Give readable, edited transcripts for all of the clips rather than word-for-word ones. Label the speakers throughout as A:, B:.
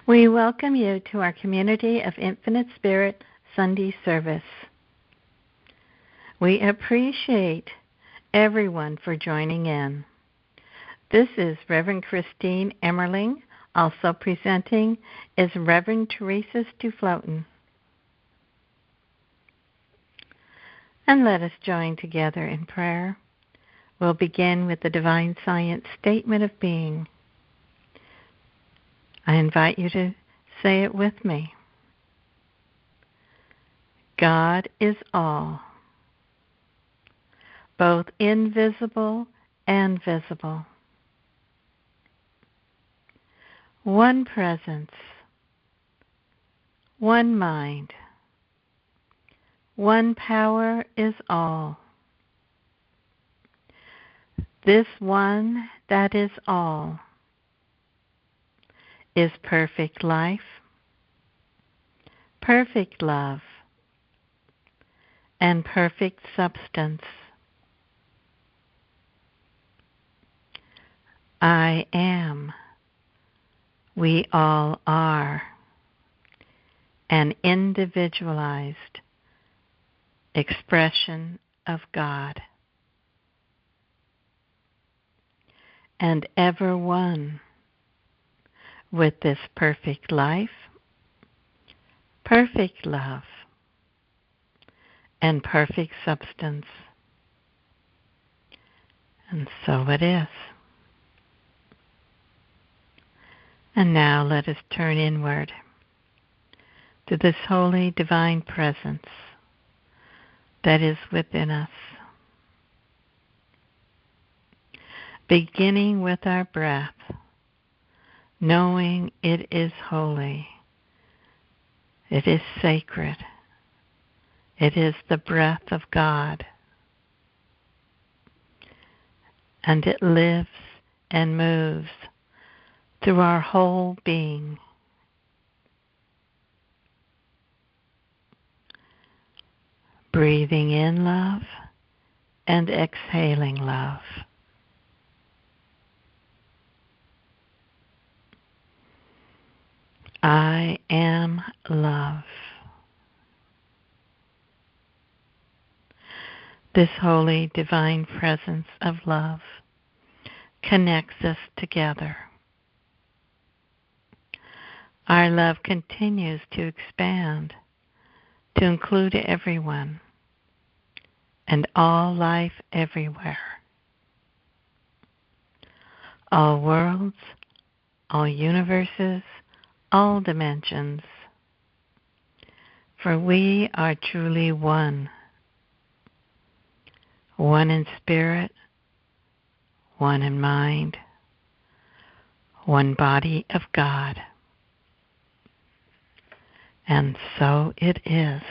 A: We welcome you to our Community of Infinite Spirit Sunday service. We appreciate everyone for joining in. This is Reverend Christine Emmerling. Also presenting is Reverend Teresa Stuefloten. And let us join together in prayer. We'll begin with the Divine Science Statement of Being. I invite you to say it with me. God is all, both invisible and visible. One presence, one mind, one power is all. This one that is all is perfect life, perfect love, and perfect substance. I am, we all are, an individualized expression of God, and ever one with this perfect life, perfect love, and perfect substance. And so it is. And now let us turn inward to this holy divine presence that is within us. Beginning with our breath, knowing it is holy, it is sacred, it is the breath of God, and it lives and moves through our whole being. Breathing in love and exhaling love. I am love. This holy divine presence of love connects us together. Our love continues to expand to include everyone and all life everywhere. All worlds, all universes, all dimensions. For we are truly one. One in spirit, one in mind, one body of God. And so it is.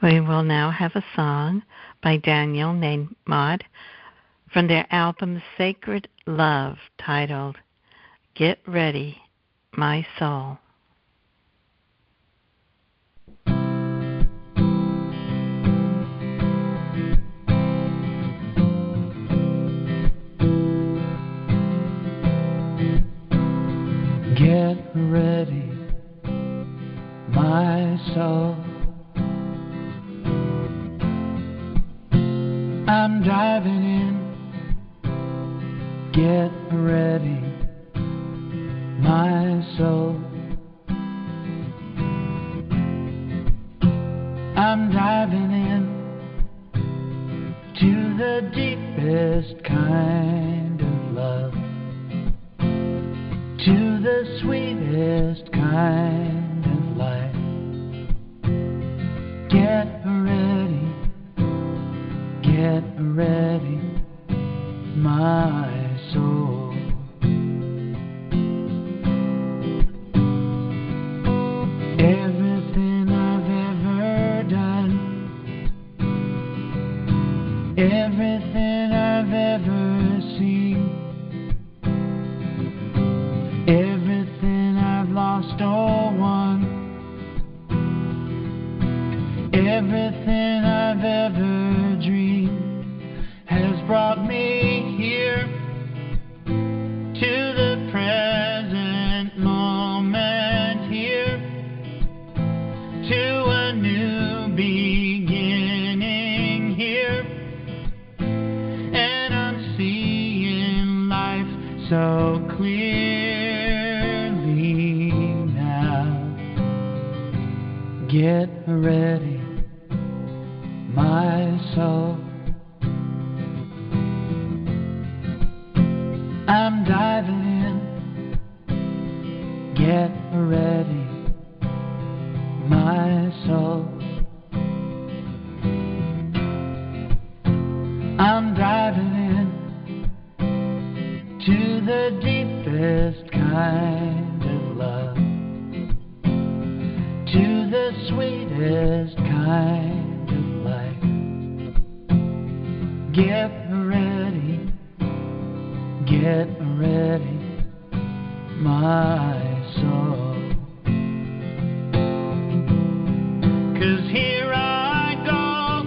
A: We will now have a song by Daniel Naimod from their album Sacred Love, titled Get Ready, My Soul.
B: Get ready, my soul. I'm driving in. Get ready, my soul. I'm driving in to the deepest kind of love, to the sweetest kind of life. Get ready, my soul. Everything I've ever done, everything I've ever seen, everything I've lost or won, everything I've ever dream has brought me here to the present moment here, to a new beginning here, and I'm seeing life so clearly now. Get ready, my soul. I'm diving in. Get ready, my soul. I'm diving in to the deepest kind of love, to the sweetest kind of life. Get ready, my soul. 'Cause here I go,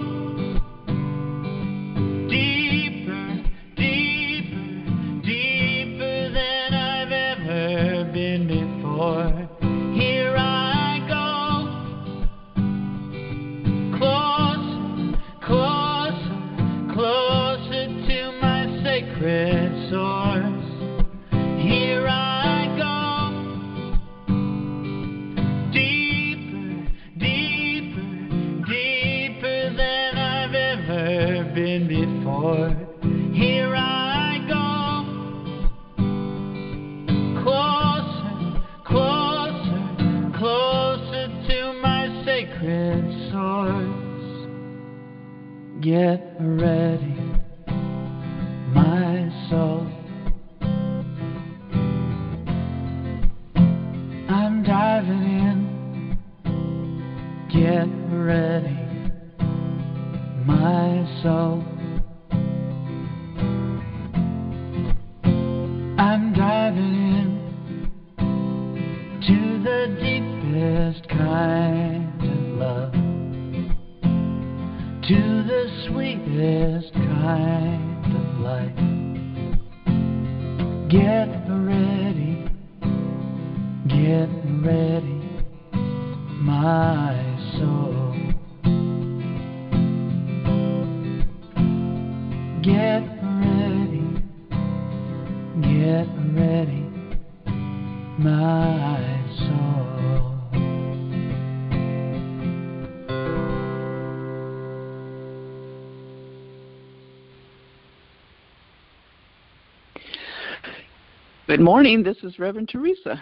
B: deeper, deeper, deeper than I've ever been before. Here I go, closer, closer, closer to my sacred source. Here I go, deeper, deeper, deeper than I've ever been before. Here I go, closer, closer, closer to my sacred source. Get ready, my soul. I'm diving in. Get ready, my soul. I'm diving in to the deepest kind of love, to the sweetest kind of life. Get ready, my soul. Get ready, my soul.
C: Good morning. This is Reverend Teresa.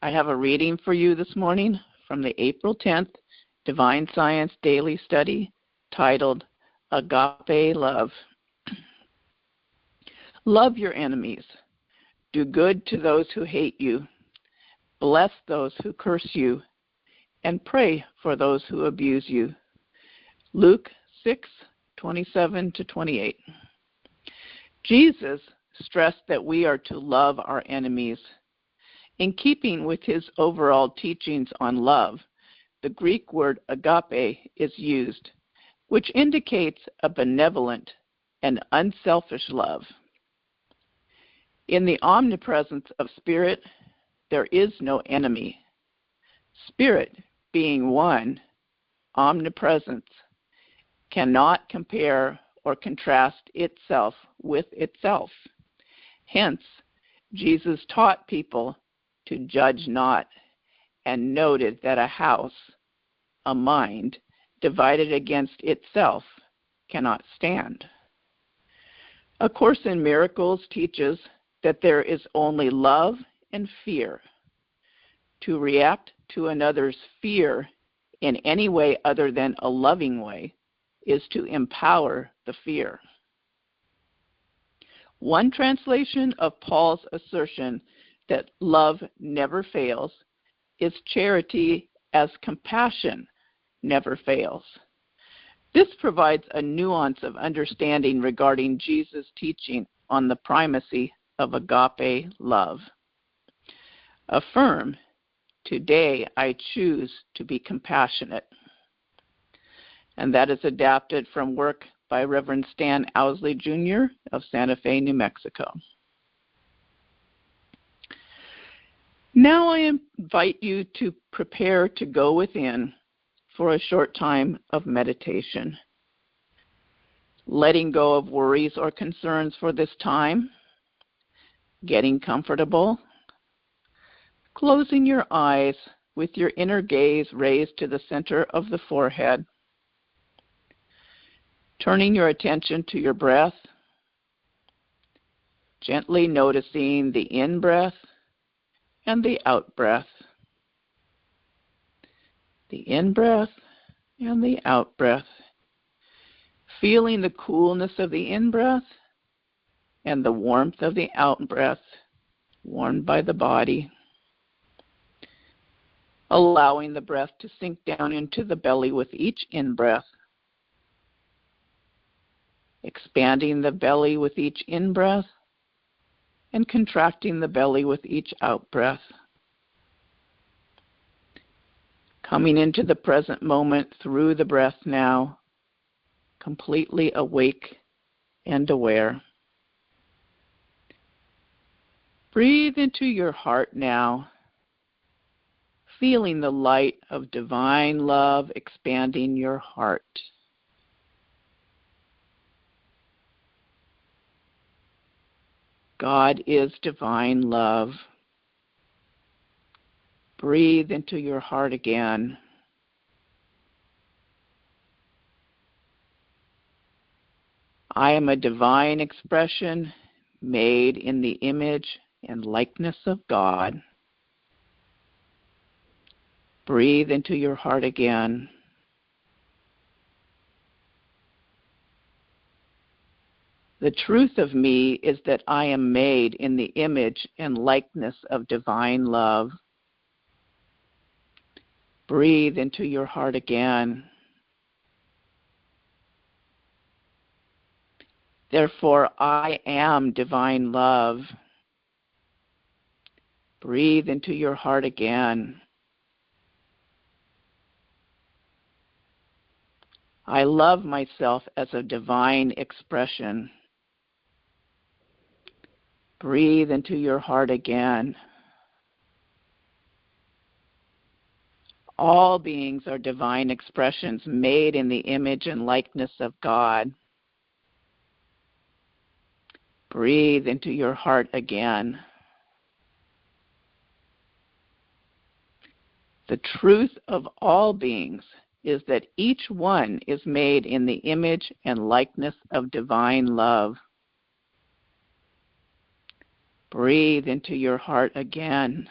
C: I have a reading for you this morning from the April 10th Divine Science Daily Study titled Agape Love. Love your enemies. Do good to those who hate you. Bless those who curse you. And pray for those who abuse you. Luke 6:27-28. Jesus stressed that we are to love our enemies. In keeping with his overall teachings on love, the Greek word agape is used, which indicates a benevolent and unselfish love. In the omnipresence of Spirit, there is no enemy. Spirit, being one, omnipresence, cannot compare or contrast itself with itself. Hence, Jesus taught people to judge not, and noted that a house, a mind, divided against itself cannot stand. A Course in Miracles teaches that there is only love and fear. To react to another's fear in any way other than a loving way is to empower the fear. One translation of Paul's assertion that love never fails is charity as compassion never fails. This provides a nuance of understanding regarding Jesus' teaching on the primacy of agape love. Affirm, today I choose to be compassionate. And that is adapted from work by Reverend Stan Owsley Jr. of Santa Fe, New Mexico. Now I invite you to prepare to go within for a short time of meditation. Letting go of worries or concerns for this time, getting comfortable, closing your eyes with your inner gaze raised to the center of the forehead, turning your attention to your breath, gently noticing the in-breath and the out-breath. The in-breath and the out-breath. Feeling the coolness of the in-breath and the warmth of the out-breath, warmed by the body. Allowing the breath to sink down into the belly with each in-breath. Expanding the belly with each in-breath and contracting the belly with each out-breath. Coming into the present moment through the breath now, completely awake and aware. Breathe into your heart now, feeling the light of divine love expanding your heart. God is divine love. Breathe into your heart again. I am a divine expression made in the image and likeness of God. Breathe into your heart again. The truth of me is that I am made in the image and likeness of divine love. Breathe into your heart again. Therefore, I am divine love. Breathe into your heart again. I love myself as a divine expression. Breathe into your heart again. All beings are divine expressions made in the image and likeness of God. Breathe into your heart again. The truth of all beings is that each one is made in the image and likeness of divine love. Breathe into your heart again.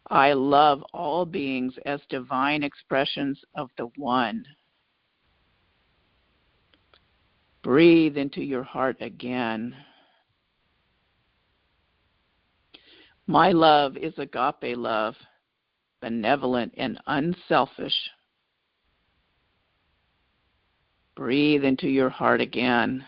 C: I love all beings as divine expressions of the One. Breathe into your heart again. My love is agape love, benevolent and unselfish. Breathe into your heart again.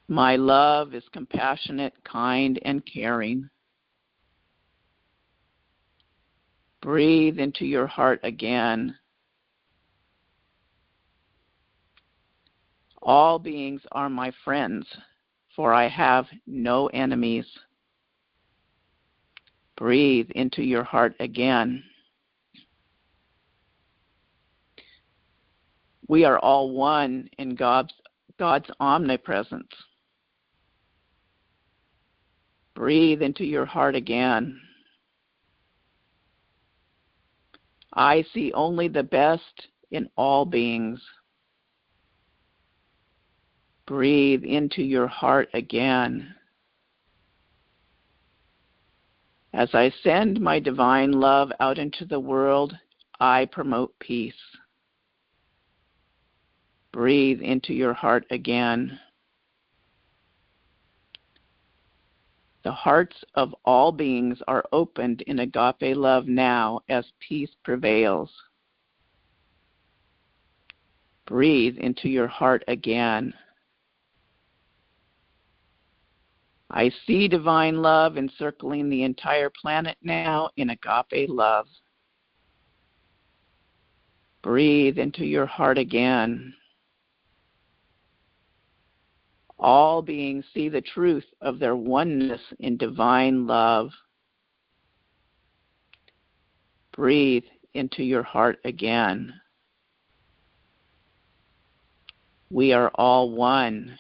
C: My love is compassionate, kind, and caring. Breathe into your heart again. All beings are my friends, for I have no enemies. Breathe into your heart again. We are all one in God's omnipresence. Breathe into your heart again. I see only the best in all beings. Breathe into your heart again. As I send my divine love out into the world, I promote peace. Breathe into your heart again. The hearts of all beings are opened in agape love now as peace prevails. Breathe into your heart again. I see divine love encircling the entire planet now in agape love. Breathe into your heart again. All beings see the truth of their oneness in divine love. Breathe into your heart again. We are all one.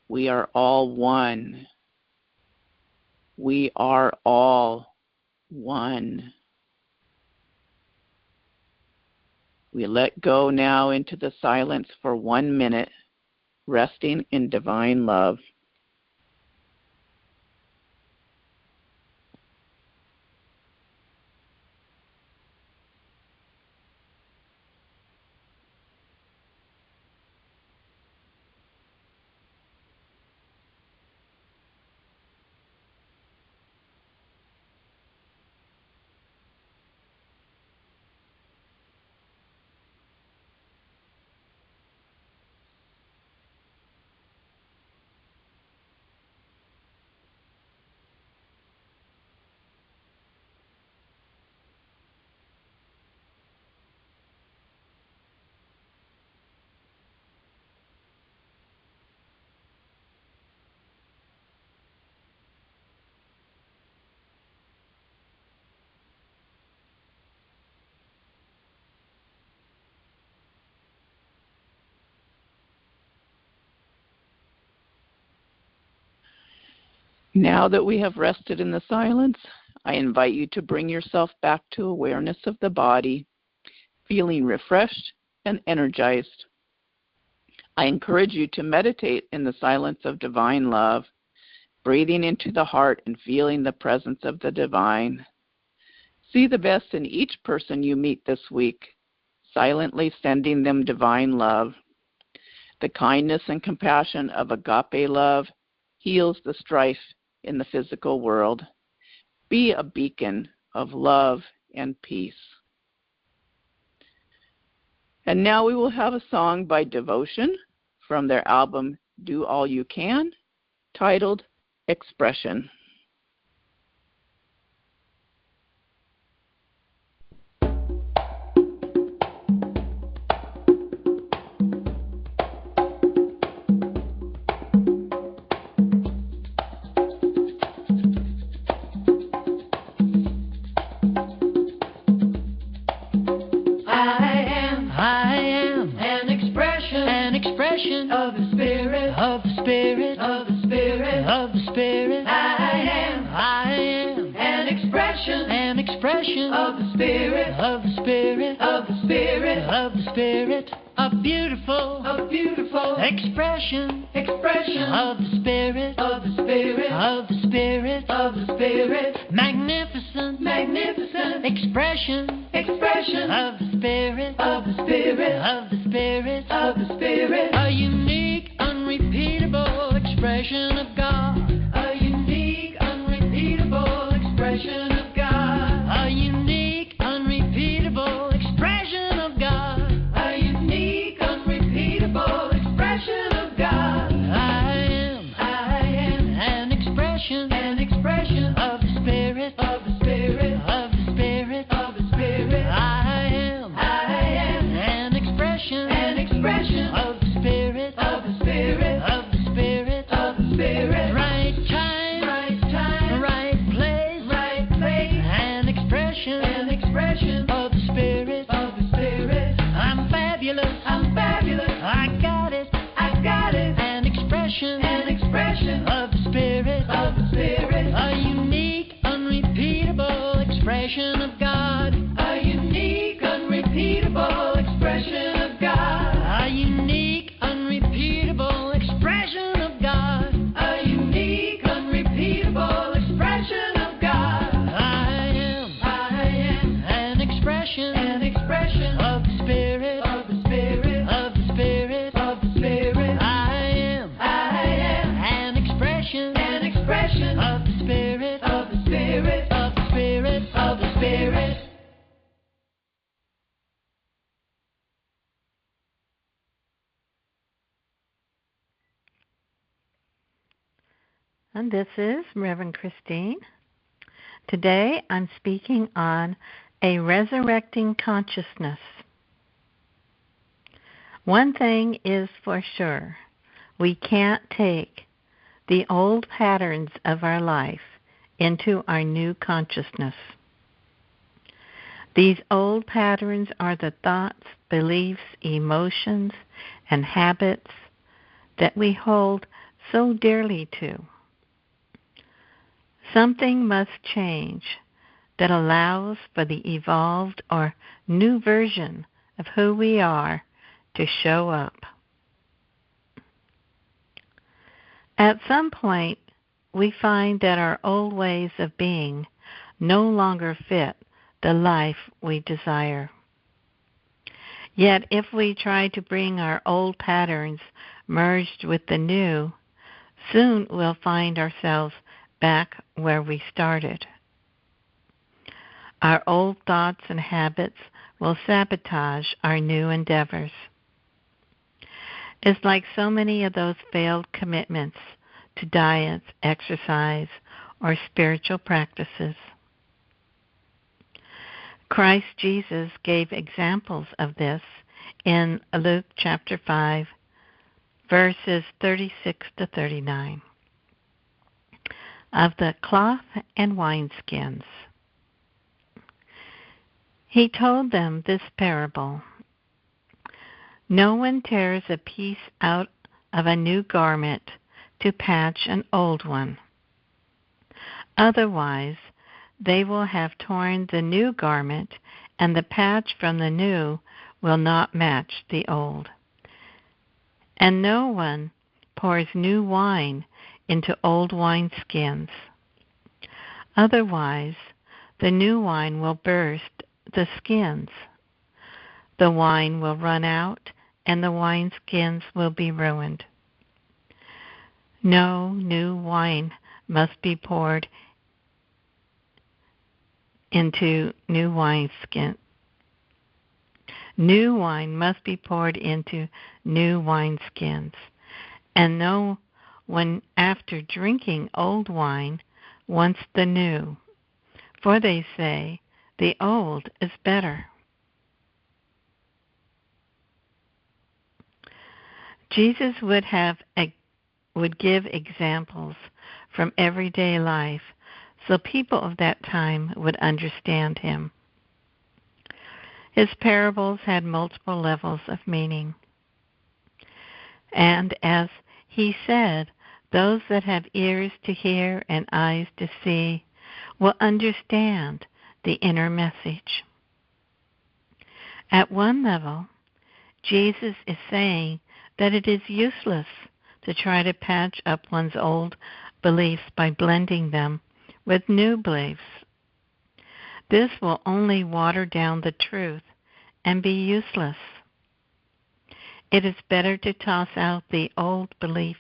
C: We are all one. We are all one. We let go now into the silence for 1 minute, resting in divine love. Now that we have rested in the silence, I invite you to bring yourself back to awareness of the body, feeling refreshed and energized. I encourage you to meditate in the silence of divine love, breathing into the heart and feeling the presence of the divine. See the best in each person you meet this week, silently sending them divine love. The kindness and compassion of agape love heals the strife in the physical world. Be a beacon of love and peace. And now we will have a song by Devotion from their album Do All You Can, titled Expression.
B: Of the Spirit, of the Spirit, of the Spirit, of the Spirit. I am an expression of the Spirit, of the Spirit, of the Spirit, of the Spirit. A beautiful expression of the Spirit, of the Spirit, of the Spirit, of the Spirit. Magnificent expression of the Spirit, of the Spirit, of the Spirit, of the Spirit. A unique, unrepeatable expression of God. A unique, unrepeatable expression of God. A unique, unrepeatable expression of God. A unique, unrepeatable expression of God. I am an expression of the Spirit, of the Spirit, of the Spirit, of the Spirit. I am an expression of the Spirit, of the Spirit, of the Spirit, of the Spirit. Right time, right place, an expression of the Spirit, of the Spirit. I'm fabulous, I got it, an expression of the Spirit, of the Spirit. A unique, unrepeatable expression of God. A unique, unrepeatable expression of God. A unique, unrepeatable expression of God. A unique, unrepeatable expression of God. I am an expression
A: And this is Reverend Christine. Today I'm speaking on a resurrecting consciousness. One thing is for sure, we can't take the old patterns of our life into our new consciousness. These old patterns are the thoughts, beliefs, emotions, and habits that we hold so dearly to. Something must change that allows for the evolved or new version of who we are to show up. At some point, we find that our old ways of being no longer fit the life we desire. Yet if we try to bring our old patterns merged with the new, soon we'll find ourselves back where we started. Our old thoughts and habits will sabotage our new endeavors. It's like so many of those failed commitments to diets, exercise, or spiritual practices. Christ Jesus gave examples of this in Luke chapter 5, verses 36 to 39. Of the cloth and wineskins. He told them this parable. No one tears a piece out of a new garment to patch an old one. Otherwise, they will have torn the new garment, and the patch from the new will not match the old. And no one pours new wine into old wineskins. Otherwise, the new wine will burst the skins. The wine will run out, and the wineskins will be ruined. No new wine must be poured into new wineskins. New wine must be poured into new wineskins, and no one after drinking old wine wants the new, for they say the old is better. Jesus would give examples from everyday life so people of that time would understand him. His parables had multiple levels of meaning. And as he said, those that have ears to hear and eyes to see will understand the inner message. At one level, Jesus is saying that it is useless to try to patch up one's old beliefs by blending them with new beliefs. This will only water down the truth and be useless. It is better to toss out the old belief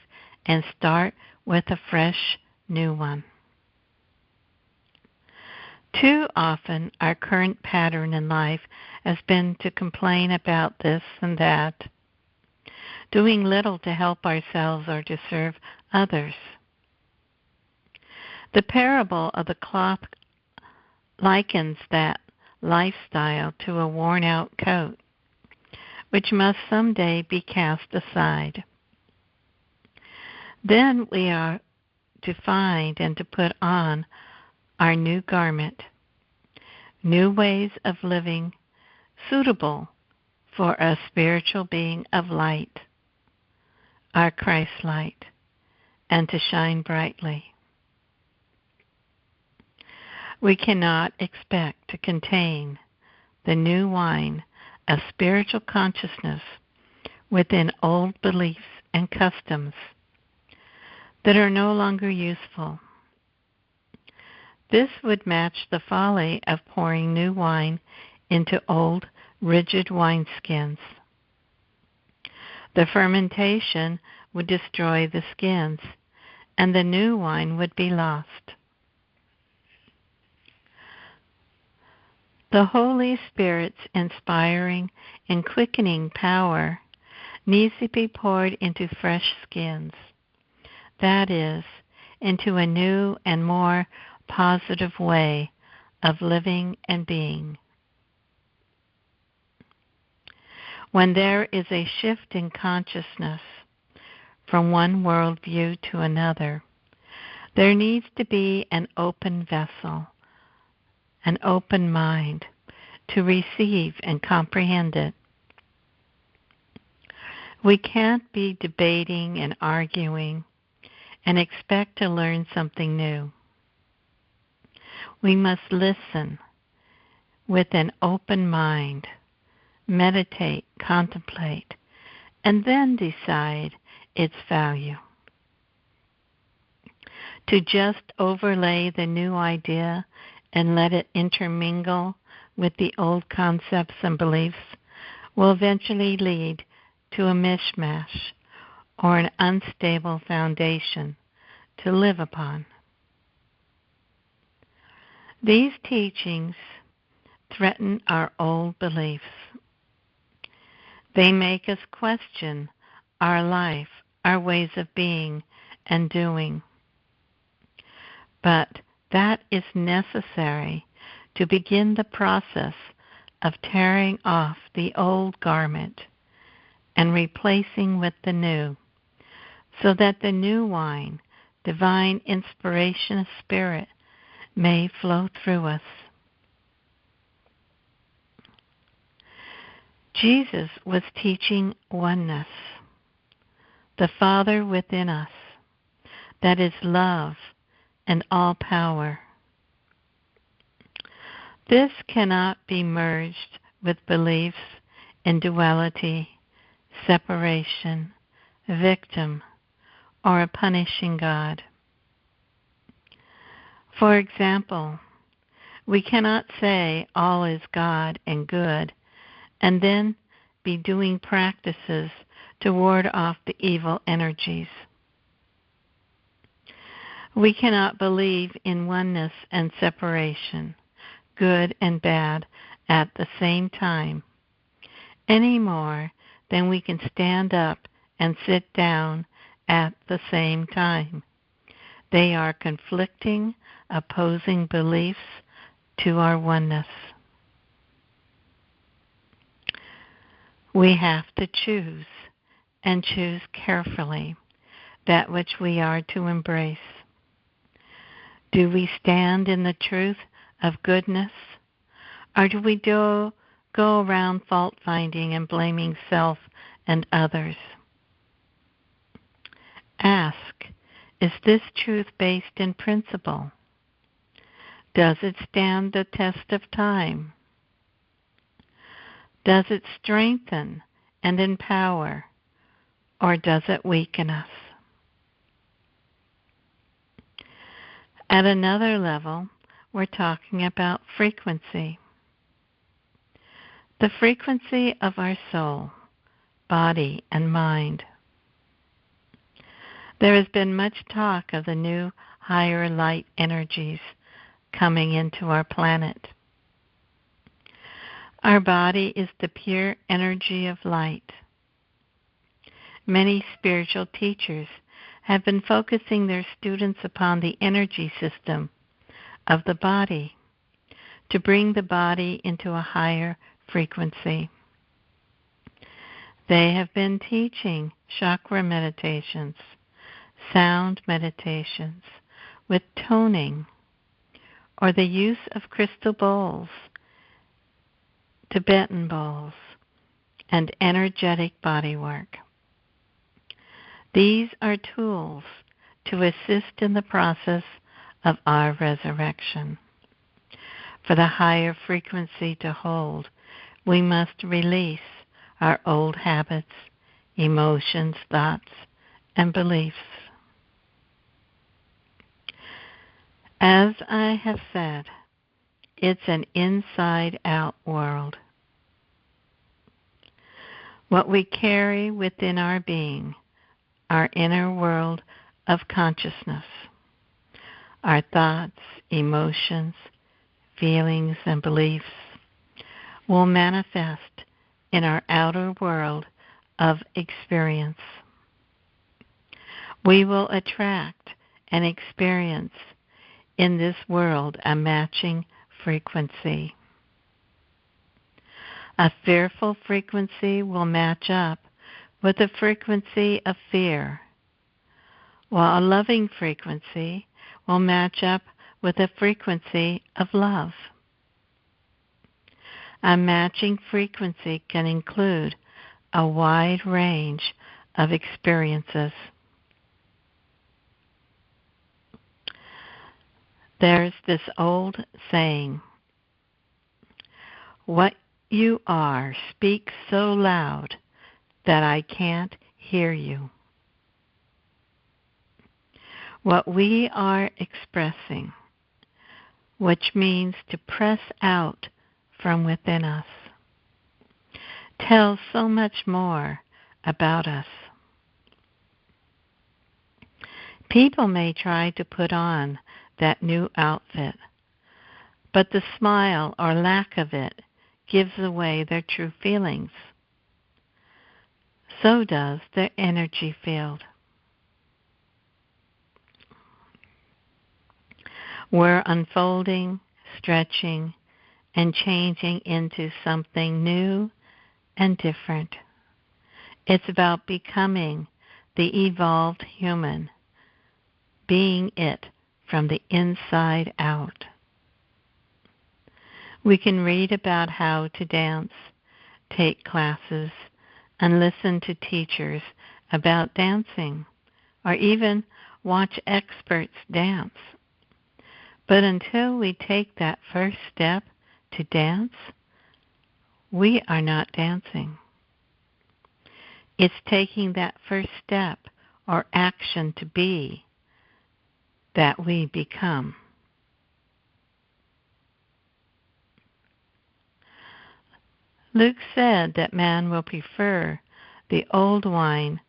A: and start with a fresh new one. Too often, our current pattern in life has been to complain about this and that, doing little to help ourselves or to serve others. The parable of the cloth likens that lifestyle to a worn-out coat, which must someday be cast aside. Then we are to find and to put on our new garment, new ways of living suitable for a spiritual being of light, our Christ light, and to shine brightly. We cannot expect to contain the new wine of spiritual consciousness within old beliefs and customs that are no longer useful. This would match the folly of pouring new wine into old, rigid wineskins. The fermentation would destroy the skins, and the new wine would be lost. The Holy Spirit's inspiring and quickening power needs to be poured into fresh skins. That is, into a new and more positive way of living and being. When there is a shift in consciousness from one worldview to another, there needs to be an open vessel, an open mind to receive and comprehend it. We can't be debating and arguing and expect to learn something new. We must listen with an open mind, meditate, contemplate, and then decide its value. To just overlay the new idea and let it intermingle with the old concepts and beliefs will eventually lead to a mishmash or an unstable foundation to live upon. These teachings threaten our old beliefs. They make us question our life, our ways of being and doing. But that is necessary to begin the process of tearing off the old garment and replacing with the new, so that the new wine, divine inspiration of spirit, may flow through us. Jesus was teaching oneness, the Father within us, that is love and all power. This cannot be merged with beliefs in duality, separation, victim, or a punishing God. For example, we cannot say all is God and good and then be doing practices to ward off the evil energies. We cannot believe in oneness and separation, good and bad, at the same time, any more than we can stand up and sit down at the same time. They are conflicting, opposing beliefs to our oneness. We have to choose, and choose carefully, that which we are to embrace. Do we stand in the truth of goodness, or do we go around fault-finding and blaming self and others? Ask, is this truth based in principle? Does it stand the test of time? Does it strengthen and empower, or does it weaken us? At another level, we're talking about frequency. The frequency of our soul, body, and mind. There has been much talk of the new higher light energies coming into our planet. Our body is the pure energy of light. Many spiritual teachers have been focusing their students upon the energy system of the body to bring the body into a higher frequency. They have been teaching chakra meditations, sound meditations with toning, or the use of crystal bowls, Tibetan bowls, and energetic bodywork. These are tools to assist in the process of our resurrection. For the higher frequency to hold, we must release our old habits, emotions, thoughts, and beliefs. As I have said, it's an inside-out world. What we carry within our being, our inner world of consciousness, our thoughts, emotions, feelings, and beliefs will manifest in our outer world of experience. We will attract and experience in this world a matching frequency. A fearful frequency will match up with the frequency of fear, while a loving frequency will match up with the frequency of love. A matching frequency can include a wide range of experiences. There's this old saying, "What you are speaks so loud that I can't hear you." What we are expressing, which means to press out from within us, tells so much more about us. People may try to put on that new outfit, but the smile or lack of it gives away their true feelings. So does their energy field. We're unfolding, stretching, and changing into something new and different. It's about becoming the evolved human, being it from the inside out. We can read about how to dance, take classes, and listen to teachers about dancing, or even watch experts dance. But until we take that first step to dance, we are not dancing. It's taking that first step or action to be that we become. Luke said that man will prefer the old wine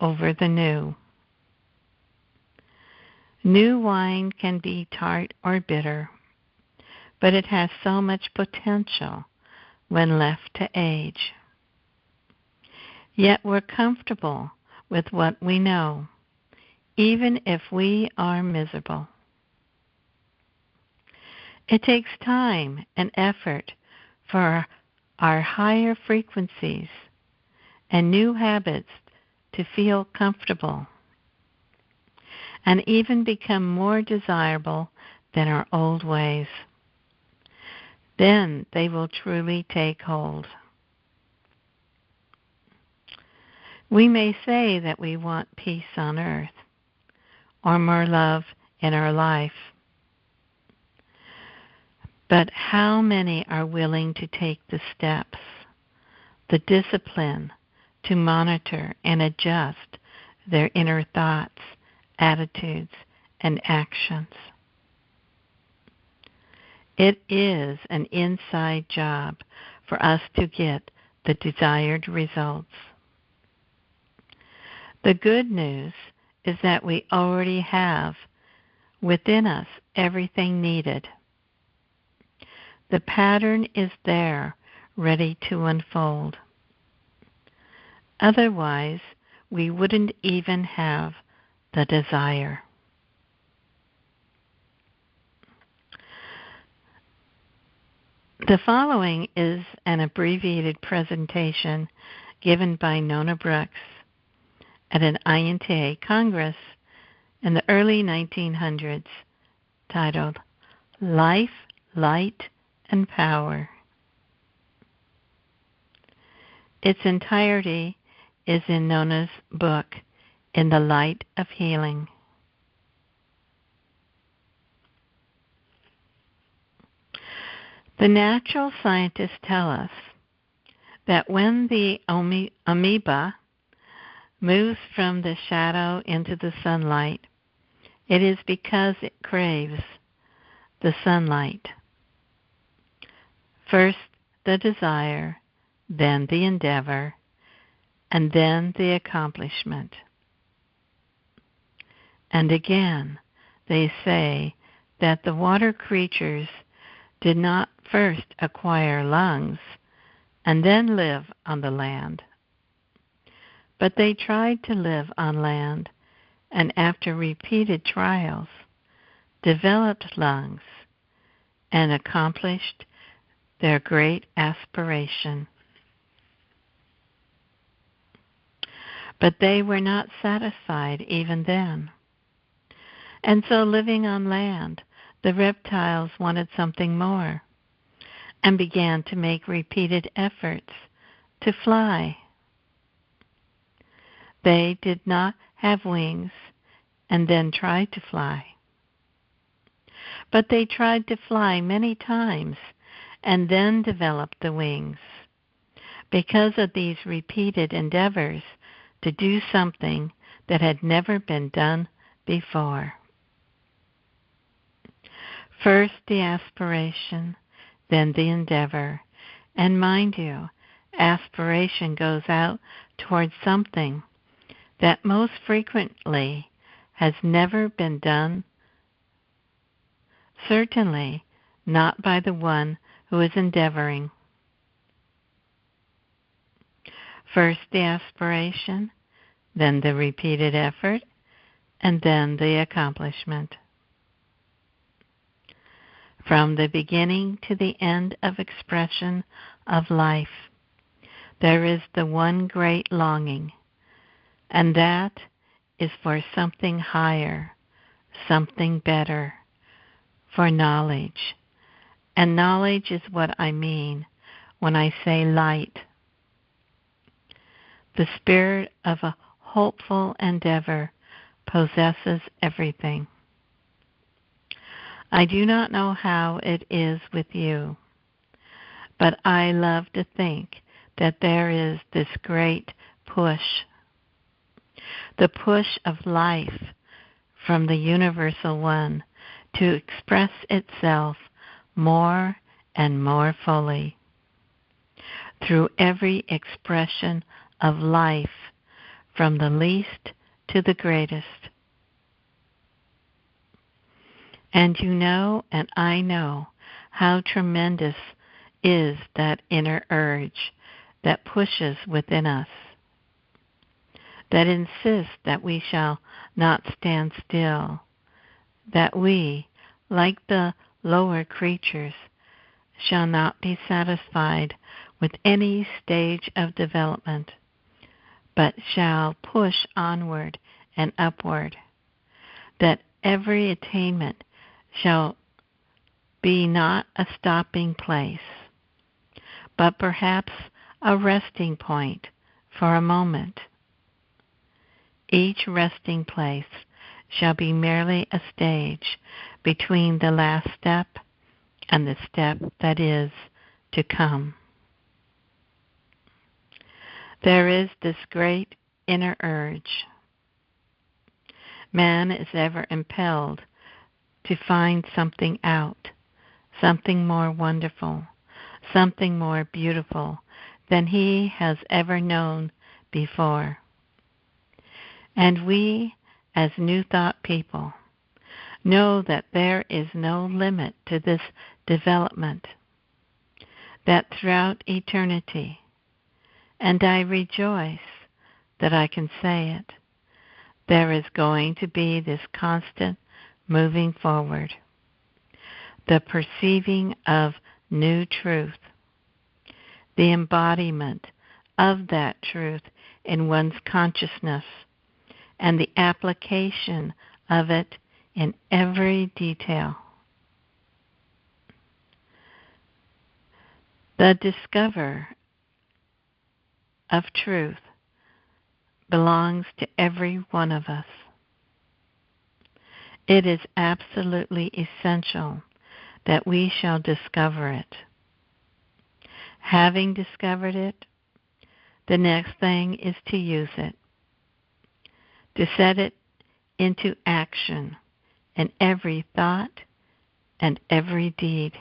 A: over the new. New wine can be tart or bitter, but it has so much potential when left to age. Yet we're comfortable with what we know, even if we are miserable. It takes time and effort for our higher frequencies and new habits to feel comfortable and even become more desirable than our old ways. Then they will truly take hold. We may say that we want peace on earth or more love in our life. But how many are willing to take the steps, the discipline to monitor and adjust their inner thoughts, attitudes, and actions? It is an inside job for us to get the desired results. The good news is that we already have within us everything needed. The pattern is there, ready to unfold. Otherwise, we wouldn't even have the desire. The following is an abbreviated presentation given by Nona Brooks at an INTA Congress in the early 1900s, titled Life, Light, and Power. Its entirety is in Nona's book, In the Light of Healing. The natural scientists tell us that when the amoeba moves from the shadow into the sunlight, it is because it craves the sunlight. First the desire, then the endeavor, and then the accomplishment. And again, they say that the water creatures did not first acquire lungs and then live on the land, but they tried to live on land and after repeated trials, developed lungs and accomplished their great aspiration. But they were not satisfied even then. And so, living on land, the reptiles wanted something more and began to make repeated efforts to fly. They did not have wings and then tried to fly. But they tried to fly many times and then developed the wings. Because of these repeated endeavors to do something that had never been done before. First the aspiration, then the endeavor. And mind you, aspiration goes out towards something that most frequently has never been done, certainly not by the one who is endeavoring. First the aspiration, then the repeated effort, and then the accomplishment. From the beginning to the end of expression of life, there is the one great longing, and that is for something higher, something better, for knowledge. And knowledge is what I mean when I say light. The spirit of a hopeful endeavor possesses everything. I do not know how it is with you, but I love to think that there is this great push, the push of life from the Universal One to express itself more and more fully through every expression of life, from the least to the greatest. And you know, and I know, how tremendous is that inner urge that pushes within us, that insists that we shall not stand still, that we, like the lower creatures, shall not be satisfied with any stage of development, but shall push onward and upward, that every attainment shall be not a stopping place, but perhaps a resting point for a moment. Each resting place shall be merely a stage between the last step and the step that is to come. There is this great inner urge. Man is ever impelled to find something out, something more wonderful, something more beautiful than he has ever known before. And we, as New Thought people, know that there is no limit to this development, that throughout eternity, and I rejoice that I can say it, there is going to be this constant moving forward, the perceiving of new truth, the embodiment of that truth in one's consciousness, and the application of it in every detail. The discover of truth belongs to every one of us. It is absolutely essential that we shall discover it. Having discovered it, the next thing is to use it, to set it into action in every thought and every deed.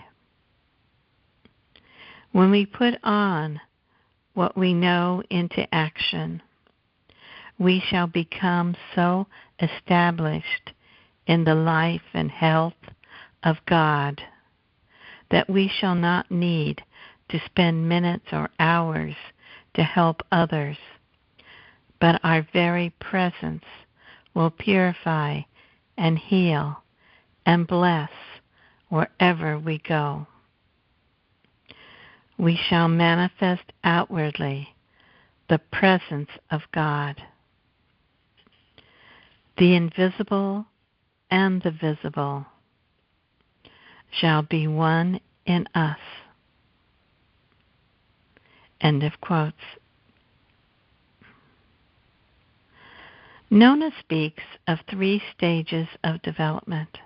A: When we put on what we know into action, we shall become so established in the life and health of God that we shall not need to spend minutes or hours to help others, but our very presence will purify and heal and bless wherever we go. We shall manifest outwardly the presence of God. The invisible and the visible shall be one in us. End of quotes. Nona speaks of 3 stages of development.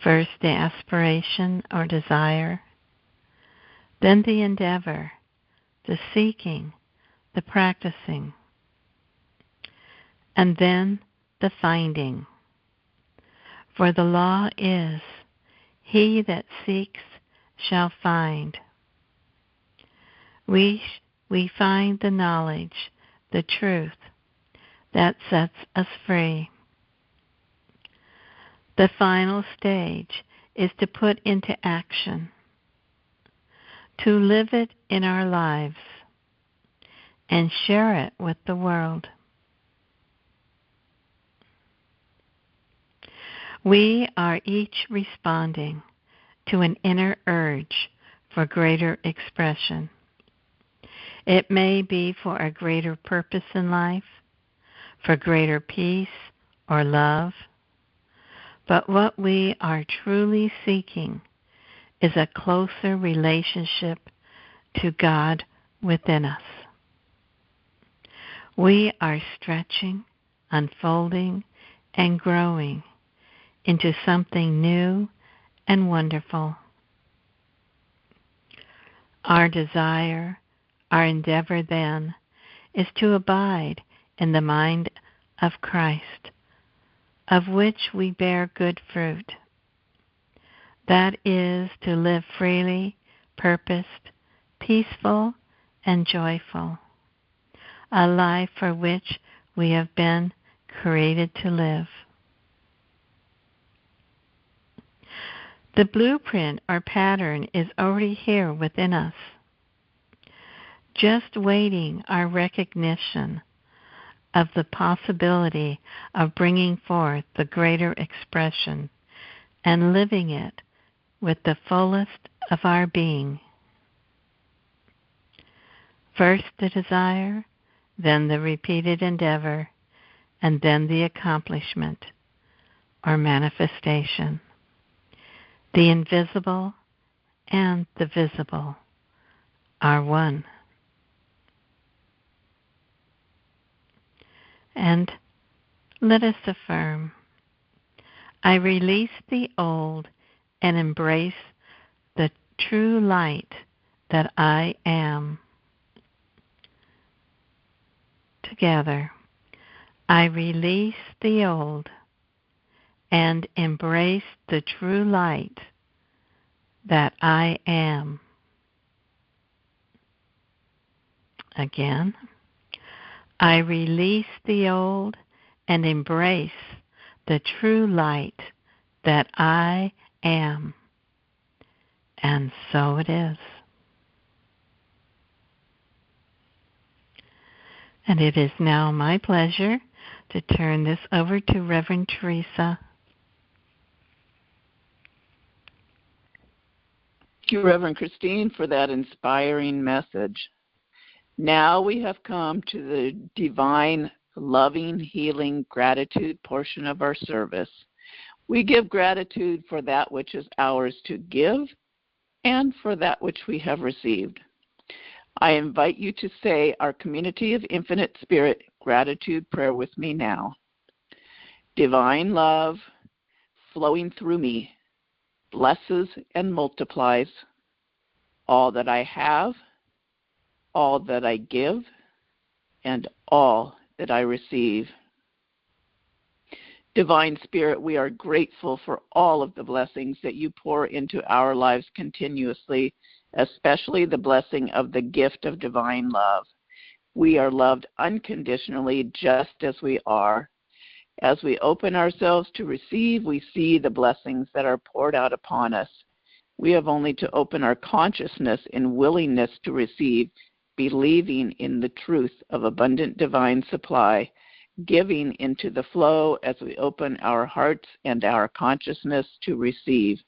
A: First, the aspiration or desire, then the endeavor, the seeking, the practicing, and then the finding. For the law is, he that seeks shall find. We find the knowledge, the truth, that sets us free. The final stage is to put into action, to live it in our lives, and share it with the world. We are each responding to an inner urge for greater expression. It may be for a greater purpose in life, for greater peace or love, but what we are truly seeking is a closer relationship to God within us. We are stretching, unfolding, and growing into something new and wonderful. Our desire, our endeavor then, is to abide in the mind of Christ, of which we bear good fruit. That is to live freely, purposed, peaceful, and joyful, a life for which we have been created to live. The blueprint or pattern is already here within us, just waiting our recognition of the possibility of bringing forth the greater expression and living it with the fullest of our being. First the desire, then the repeated endeavor, and then the accomplishment or manifestation. The invisible and the visible are one. And let us affirm, I release the old and embrace the true light that I am. Together, I release the old and embrace the true light that I am. Again, I release the old and embrace the true light that I am. And so it is. And it is now my pleasure to turn this over to Reverend Teresa.
C: Thank you, Reverend Christine, for that inspiring message. Now we have come to the divine, loving, healing, gratitude portion of our service. We give gratitude for that which is ours to give and for that which we have received. I invite you to say our Community of Infinite Spirit gratitude prayer with me now. Divine love flowing through me blesses and multiplies all that I have, all that I give, and all that I receive. Divine Spirit, we are grateful for all of the blessings that you pour into our lives continuously, especially the blessing of the gift of divine love. We are loved unconditionally just as we are. As we open ourselves to receive, we see the blessings that are poured out upon us. We have only to open our consciousness in willingness to receive, believing in the truth of abundant divine supply, giving into the flow as we open our hearts and our consciousness to receive.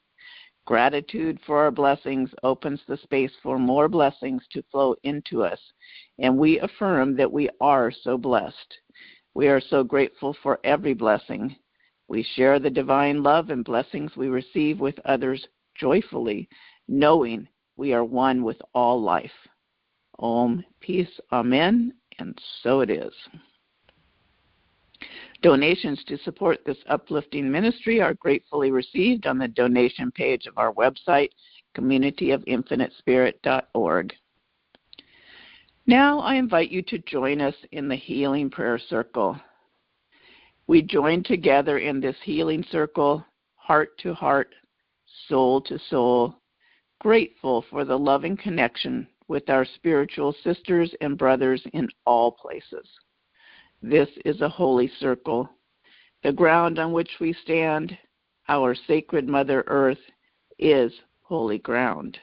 C: Gratitude for our blessings opens the space for more blessings to flow into us, and we affirm that we are so blessed. We are so grateful for every blessing. We share the divine love and blessings we receive with others joyfully, knowing we are one with all life. Om, peace, amen, and so it is. Donations to support this uplifting ministry are gratefully received on the donation page of our website, communityofinfinitespirit.org. Now I invite you to join us in the Healing Prayer Circle. We join together in this healing circle, heart to heart, soul to soul, grateful for the loving connection with our spiritual sisters and brothers in all places. This is a holy circle. The ground on which we stand, our sacred Mother Earth, is holy ground.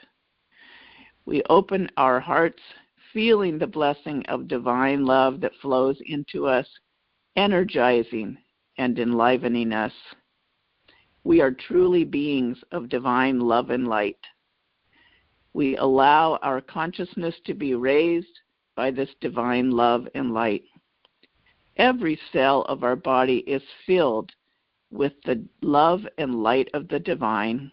C: We open our hearts, feeling the blessing of divine love that flows into us, energizing and enlivening us. We are truly beings of divine love and light. We allow our consciousness to be raised by this divine love and light. Every cell of our body is filled with the love and light of the divine.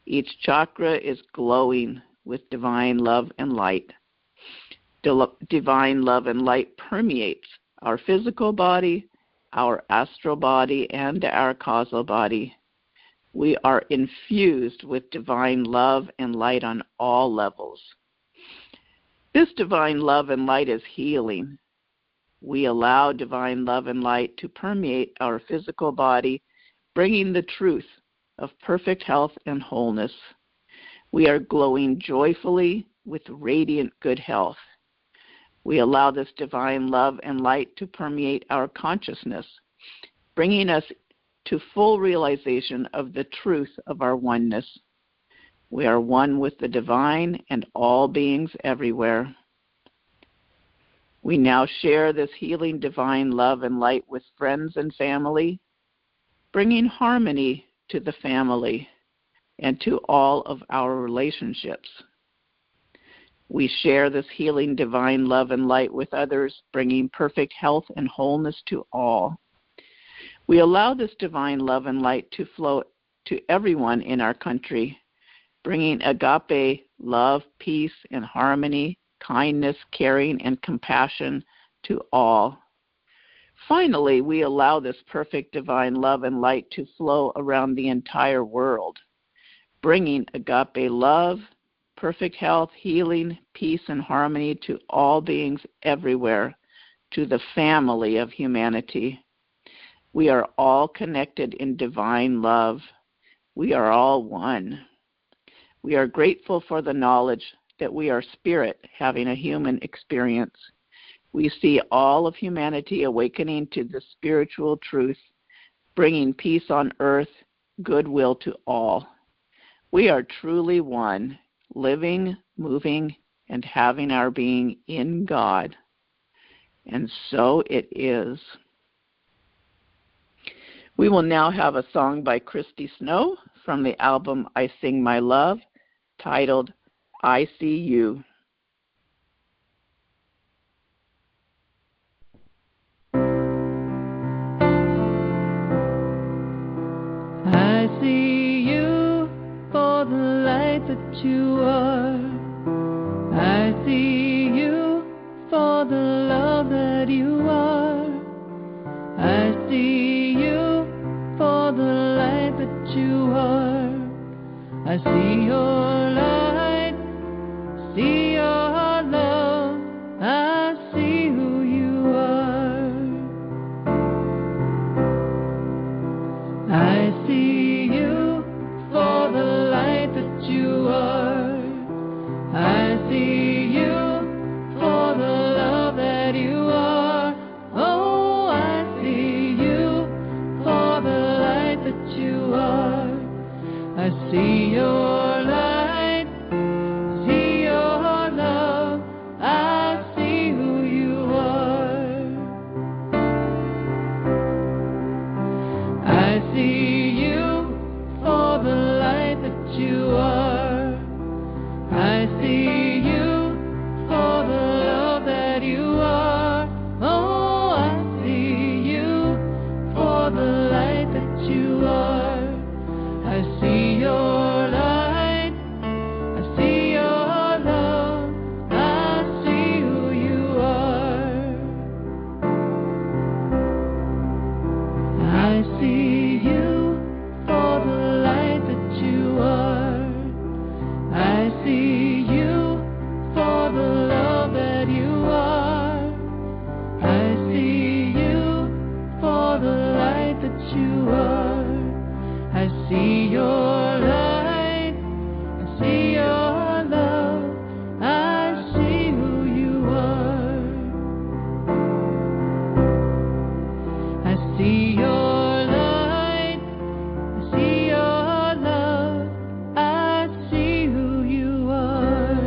C: Each chakra is glowing with divine love and light. Divine love and light permeates our physical body, our astral body, and our causal body. We are infused with divine love and light on all levels. This divine love and light is healing. We allow divine love and light to permeate our physical body, bringing the truth of perfect health and wholeness. We are glowing joyfully with radiant good health. We allow this divine love and light to permeate our consciousness, bringing us to full realization of the truth of our oneness. We are one with the divine and all beings everywhere. We now share this healing divine love and light with friends and family, bringing harmony to the family and to all of our relationships. We share this healing divine love and light with others, bringing perfect health and wholeness to all. We allow this divine love and light to flow to everyone in our country, bringing agape, love, peace, and harmony, kindness, caring, and compassion to all. Finally, we allow this perfect divine love and light to flow around the entire world, bringing agape love, perfect health, healing, peace, and harmony to all beings everywhere, to the family of humanity. We are all connected in divine love. We are all one. We are grateful for the knowledge that we are spirit having a human experience. We see all of humanity awakening to the spiritual truth, bringing peace on earth, goodwill to all. We are truly one, living, moving, and having our being in God. And so it is. We will now have a song by Christy Snow from the album I Sing My Love, titled I See You.
B: I see you for the light that you are. I see you for the love that you are. I see you for the light that you are. I see your light, see your love. I see who you are. I see you for the light that you are. I see you for the love that you are. Oh, I see you for the light that you are. I see your light, see your love. I see who you are. you are. I see you for the love that you are. Oh, I see you for the light that you are. I see your light. I see your love. I see who you are. I see you for the light that you are. I see you for the love that you are. I see you for the light that you are. I see your light. I see your love. I see who you are. I see your light. I see your love. I see who you are.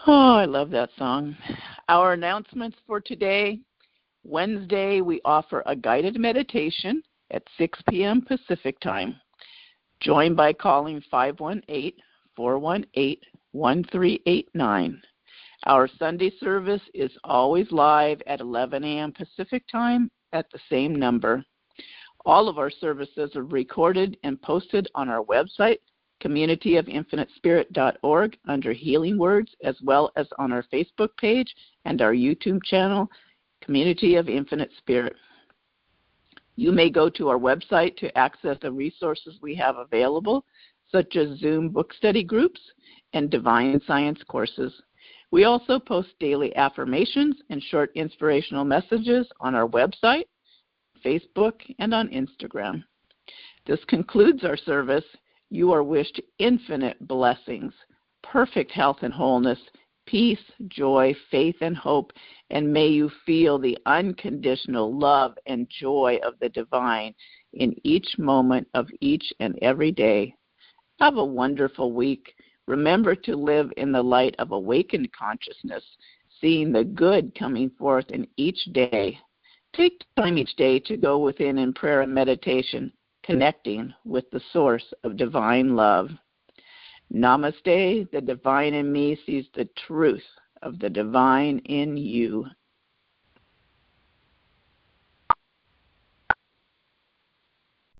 C: Oh, I love that song. Our announcements for today. Wednesday, we offer a guided meditation at 6 p.m. Pacific Time. Join by calling 518-418-1389. Our Sunday service is always live at 11 a.m. Pacific Time at the same number. All of our services are recorded and posted on our website, communityofinfinitespirit.org, under Healing Words, as well as on our Facebook page and our YouTube channel, Community of Infinite Spirit. You may go to our website to access the resources we have available, such as Zoom book study groups and divine science courses. We also post daily affirmations and short inspirational messages on our website, Facebook, and on Instagram. This concludes our service. You are wished infinite blessings, perfect health and wholeness, peace, joy, faith, and hope, and may you feel the unconditional love and joy of the divine in each moment of each and every day. Have a wonderful week. Remember to live in the light of awakened consciousness, seeing the good coming forth in each day. Take time each day to go within in prayer and meditation, connecting with the source of divine love. Namaste. The divine in me sees the truth of the divine in you.